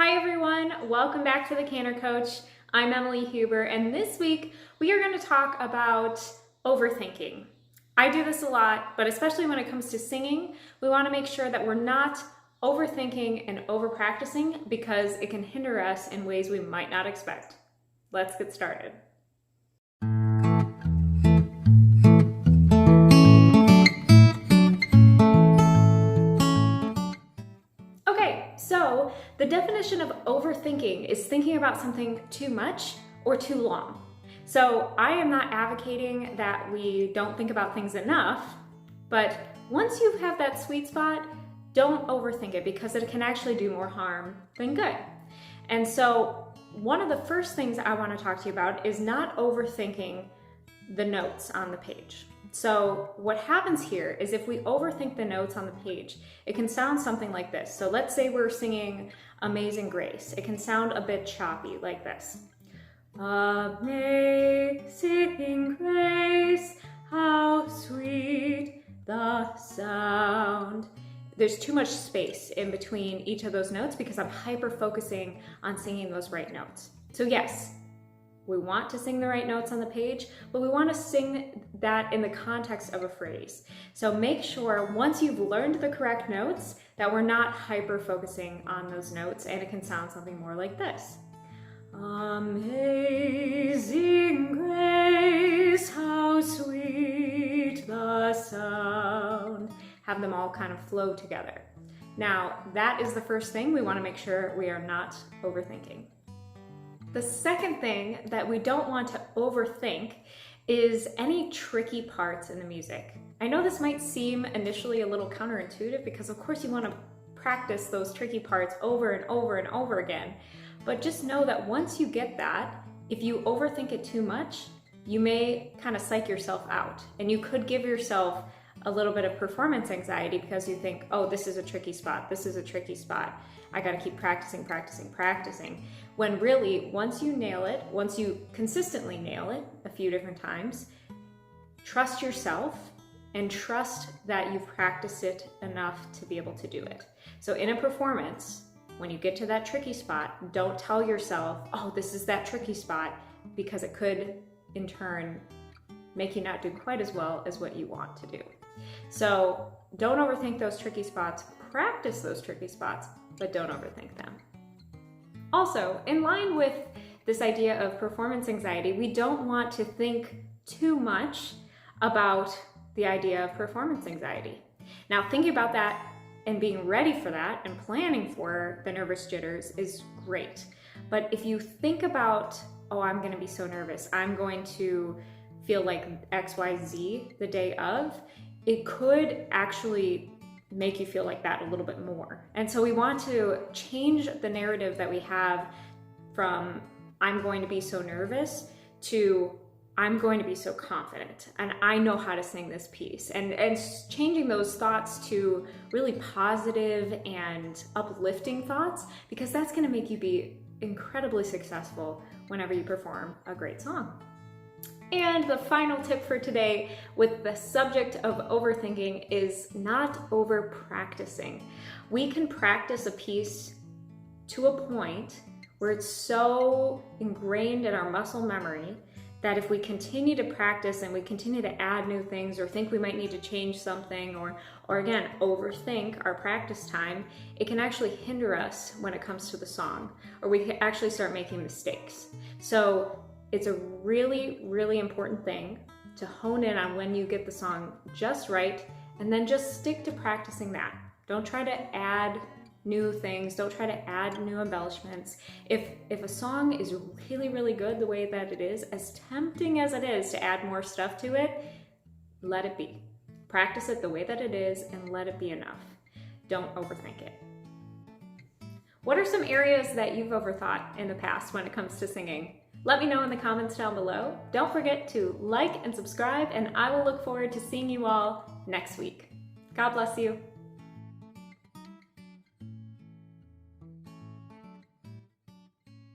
Hi everyone, welcome back to the Cantor Coach. I'm Emily Huber, and this week we are going to talk about overthinking. I do this a lot, but especially when it comes to singing, we want to make sure that we're not overthinking and over practicing because it can hinder us in ways we might not expect. Let's get started. So the definition of overthinking is thinking about something too much or too long. So I am not advocating that we don't think about things enough, but once you have that sweet spot, don't overthink it because it can actually do more harm than good. And so one of the first things I want to talk to you about is not overthinking the notes on the page. So what happens here is if we overthink the notes on the page, it can sound something like this. So let's say we're singing Amazing Grace. It can sound a bit choppy like this. Amazing grace, how sweet the sound. There's too much space in between each of those notes because I'm hyper focusing on singing those right notes. So yes, we want to sing the right notes on the page, but we want to sing that in the context of a phrase. So make sure once you've learned the correct notes that we're not hyper focusing on those notes, and it can sound something more like this. Amazing grace, how sweet the sound. Have them all kind of flow together. Now, that is the first thing we want to make sure we are not overthinking. The second thing that we don't want to overthink is any tricky parts in the music. I know this might seem initially a little counterintuitive because of course you want to practice those tricky parts over and over and over again. But just know that once you get that, if you overthink it too much, you may kind of psych yourself out and you could give yourself a little bit of performance anxiety because you think, oh, this is a tricky spot, this is a tricky spot. I gotta keep practicing. When really, once you nail it, once you consistently nail it a few different times, trust yourself and trust that you've practiced it enough to be able to do it. So in a performance, when you get to that tricky spot, don't tell yourself, oh, this is that tricky spot, because it could, in turn, make you not do quite as well as what you want to do. So don't overthink those tricky spots, practice those tricky spots, but don't overthink them. Also, in line with this idea of performance anxiety, we don't want to think too much about the idea of performance anxiety. Now, thinking about that and being ready for that and planning for the nervous jitters is great. But if you think about, oh, I'm going to be so nervous, I'm going to feel like XYZ the day of, it could actually make you feel like that a little bit more. And so we want to change the narrative that we have from I'm going to be so nervous to I'm going to be so confident and I know how to sing this piece, and changing those thoughts to really positive and uplifting thoughts, because that's going to make you be incredibly successful whenever you perform a great song. And the final tip for today with the subject of overthinking is not over practicing. We can practice a piece to a point where it's so ingrained in our muscle memory that if we continue to practice and we continue to add new things or think we might need to change something or again, overthink our practice time, it can actually hinder us when it comes to the song, or we can actually start making mistakes. So it's a really, really important thing to hone in on when you get the song just right, and then just stick to practicing that. Don't try to add new things. Don't try to add new embellishments. If a song is really, really good the way that it is, as tempting as it is to add more stuff to it, let it be. Practice it the way that it is and let it be enough. Don't overthink it. What are some areas that you've overthought in the past when it comes to singing? Let me know in the comments down below. Don't forget to like and subscribe, and I will look forward to seeing you all next week. God bless you.